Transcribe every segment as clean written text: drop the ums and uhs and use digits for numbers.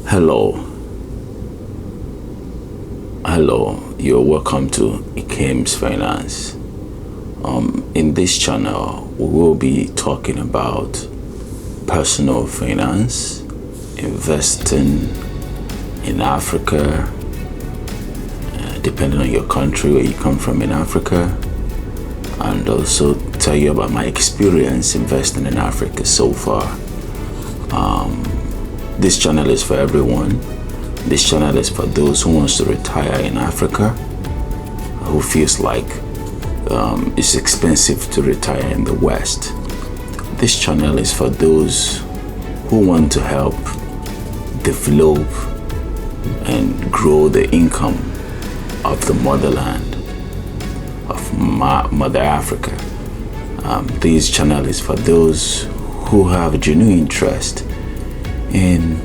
Hello, you're welcome to Ikems Finance. In this channel, we will be talking about personal finance, investing in Africa, depending on your country where you come from in Africa, and also tell you about my experience investing in Africa so far. This channel is for everyone. This channel is for those who wants to retire in Africa, who feels like it's expensive to retire in the West. This channel is for those who want to help develop and grow the income of the motherland, of Mother Africa. This channel is for those who have a genuine interest in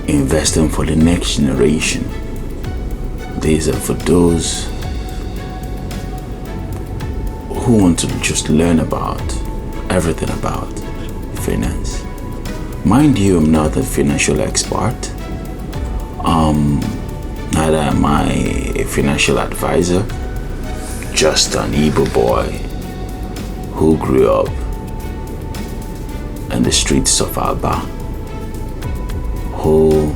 investing for the next generation. These are for those who want to just learn about everything about finance. Mind you, I'm not a financial expert. Neither am I a financial advisor. Just an Igbo boy who grew up in the streets of Aba, who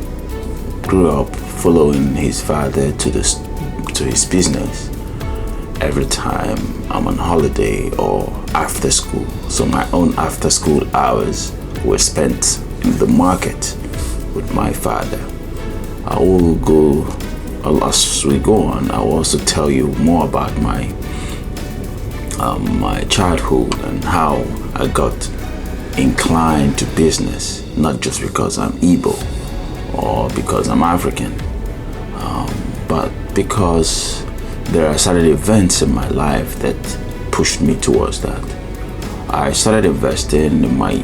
grew up following his father to his business every time I'm on holiday or after school. So my own after school hours were spent in the market with my father. I will go, as we go on, I will also tell you more about my childhood and how I got inclined to business, not just because I'm Igbo or because I'm African, but because there are certain events in my life that pushed me towards that. I started investing in my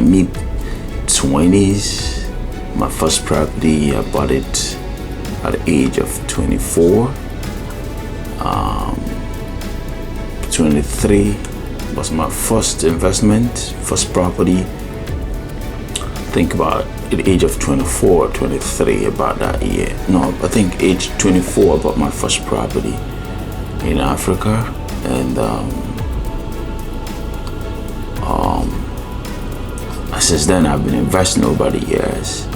mid 20s. My first property, I bought it at the age of 24. 23 was my first investment, first property. Think about at the age of 24, 23, about that year. No, I think age 24, I bought my first property in Africa. And since then, I've been investing over the years.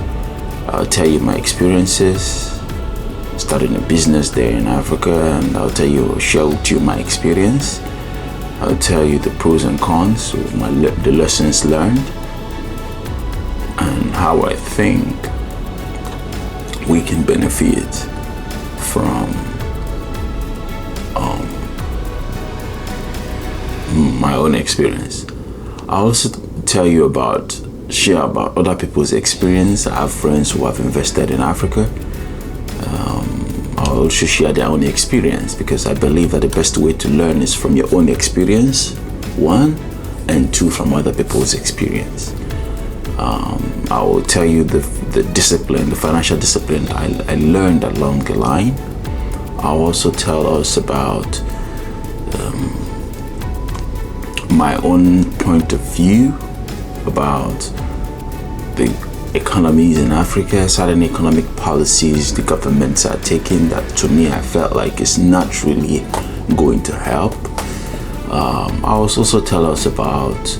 I'll tell you my experiences, starting a business there in Africa, and share with you my experience. I'll tell you the pros and cons, the lessons learned, and how I think we can benefit from my own experience. I'll also share about other people's experience. I have friends who have invested in Africa. I'll also share their own experience, because I believe that the best way to learn is from your own experience, one, and two, from other people's experience. I will tell you the discipline, the financial discipline I learned along the line. I'll also tell us about my own point of view about the economies in Africa, certain economic policies the governments are taking that, to me, I felt like it's not really going to help. I'll also tell us about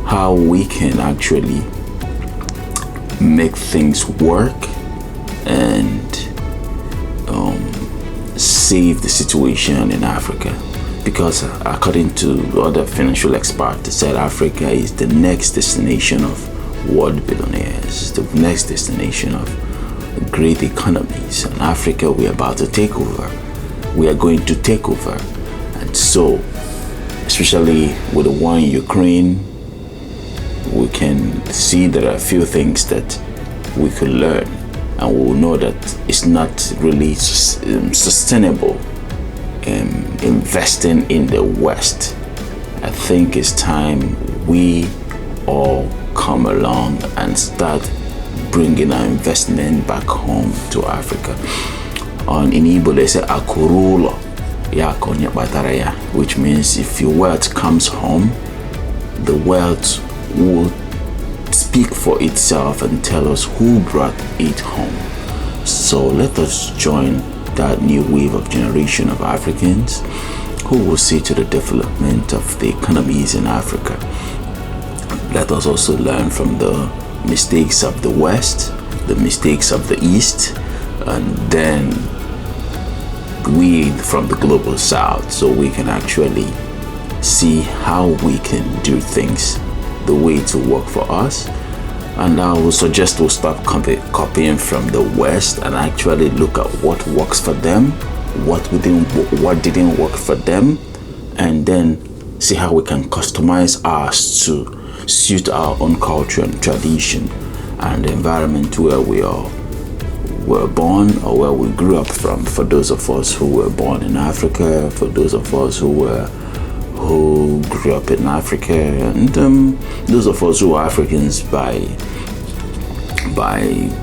how we can actually make things work and save the situation in Africa. Because according to other financial experts, they said Africa is the next destination of world billionaires, the next destination of great economies. And Africa, we're about to take over. We are going to take over. And so, especially with the war in Ukraine, we can see there are a few things that we could learn, and we will know that it's not really sustainable investing in the West. I think it's time we all come along and start bringing our investment back home to Africa. In Igbo, they say "Akurulo ya konya bataraya," which means if your wealth comes home, the wealth will speak for itself and tell us who brought it home. So let us join that new wave of generation of Africans who will see to the development of the economies in Africa. Let us also learn from the mistakes of the West, the mistakes of the East, and then we from the global South, so we can actually see how we can do things the way to work for us. And I would suggest we'll stop copying from the West and actually look at what works for them, what didn't work for them, and then see how we can customize ours to suit our own culture and tradition and the environment where we were born or where we grew up from. For those of us who were born in Africa, for those of us who grew up in Africa, and those of us who are Africans by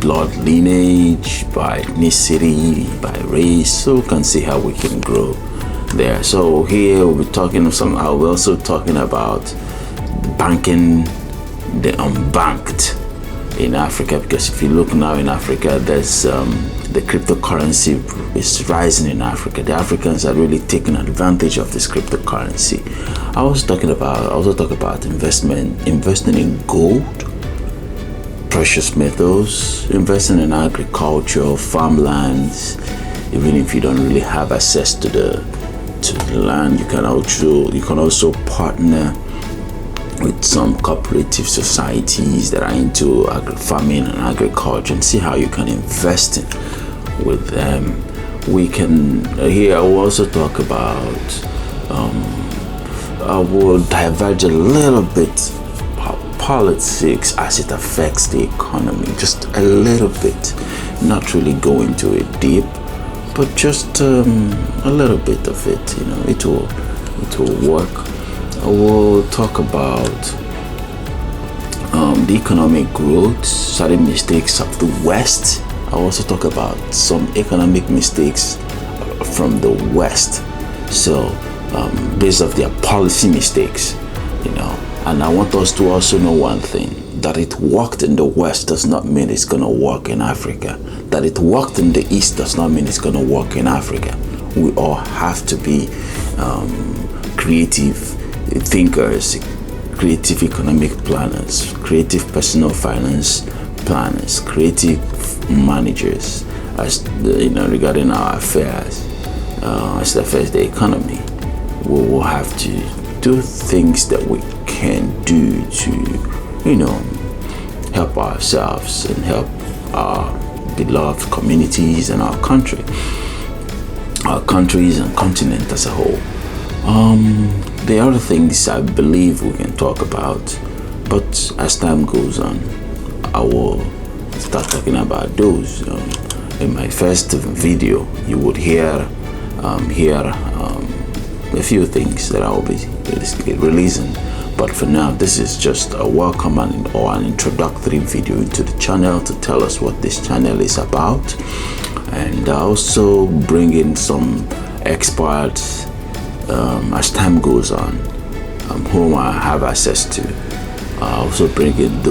blood lineage, by ethnicity, by race, so we can see how we can grow there. So here we'll be talking of some. We're also talking about banking the unbanked in Africa, because if you look now in Africa, there's the cryptocurrency is rising in Africa. The Africans are really taking advantage of this cryptocurrency. I also talk about investing in gold, precious metals, investing in agriculture, farmlands. Even if you don't really have access to the land, you can also partner with some cooperative societies that are into farming and agriculture and see how you can invest with them. We can here I will also talk about I will diverge a little bit about politics as it affects the economy, just a little bit, not really go into it deep, but just a little bit of it. It will work. I will talk about the economic growth, certain mistakes of the West. I will also talk about some economic mistakes from the West. So based off their policy mistakes, and I want us to also know one thing, that it worked in the West does not mean it's going to work in Africa. That it worked in the East does not mean it's going to work in Africa. We all have to be creative thinkers, creative economic planners, creative personal finance planners, creative managers regarding our affairs, as it affects the economy. We will have to do things that we can do to help ourselves and help our beloved communities and our countries and continent as a whole. The other things I believe we can talk about, but as time goes on, I will start talking about those. In my first video, you would hear a few things that I will be releasing. But for now, this is just a welcome or an introductory video into the channel to tell us what this channel is about, and I also bring in some experts as time goes on, whom I have access to. I also bring in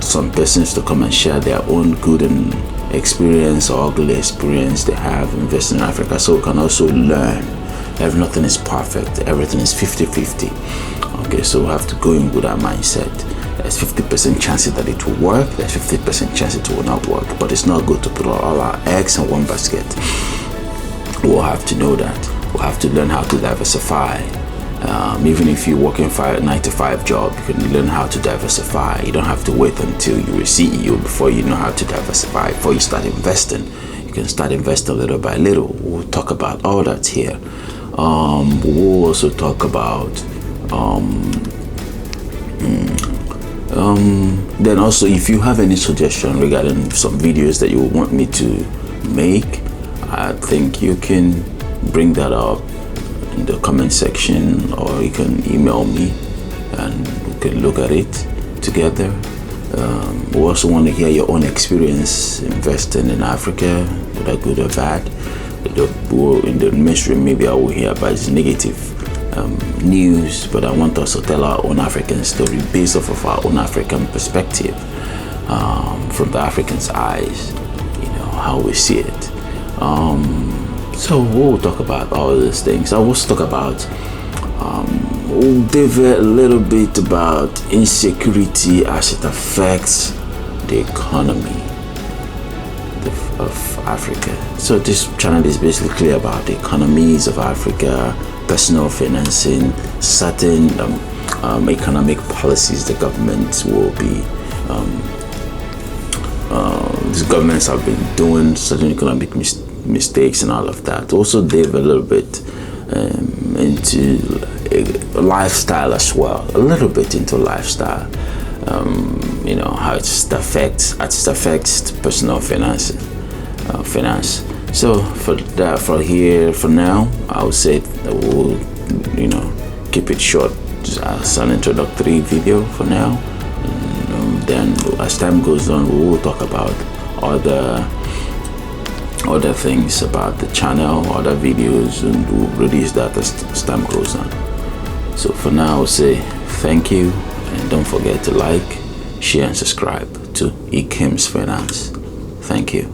some persons to come and share their own good and experience or ugly experience they have investing in Africa, so we can also learn. Nothing is perfect, everything is 50-50. Okay, so we have to go in with that mindset. There's 50% chances that it will work, there's 50% chance it will not work, but it's not good to put all our eggs in one basket. We'll have to know that. We'll have to learn how to diversify. Even if you work in 9-to-5 job, you can learn how to diversify. You don't have to wait until you're a CEO before you know how to diversify. Before you start investing, you can start investing little by little. We'll talk about all that here. We'll also talk about then also, if you have any suggestion regarding some videos that you want me to make, I think you can bring that up in the comment section, or you can email me and we can look at it together. We also want to hear your own experience investing in Africa, whether good or bad. In the mainstream, maybe I will hear about it's negative, news, but I want us to tell our own African story based off of our own African perspective, from the African's eyes, how we see it. So we'll talk about all these things. I will talk about, we'll divert a little bit about insecurity as it affects the economy of Africa. So this channel is basically clear about the economies of Africa, personal financing, certain economic policies the government will be, these governments have been doing certain economic mistakes and all of that. Also dive a little bit into lifestyle as well, a little bit into lifestyle, how it affects personal finance. So for now, I would say that we'll keep it short as an introductory video for now. Then as time goes on, we will talk about other things about the channel, other videos, and we'll release that as time goes on. So for now, I'll say thank you, and don't forget to like, share, and subscribe to Ikems Finance. Thank you.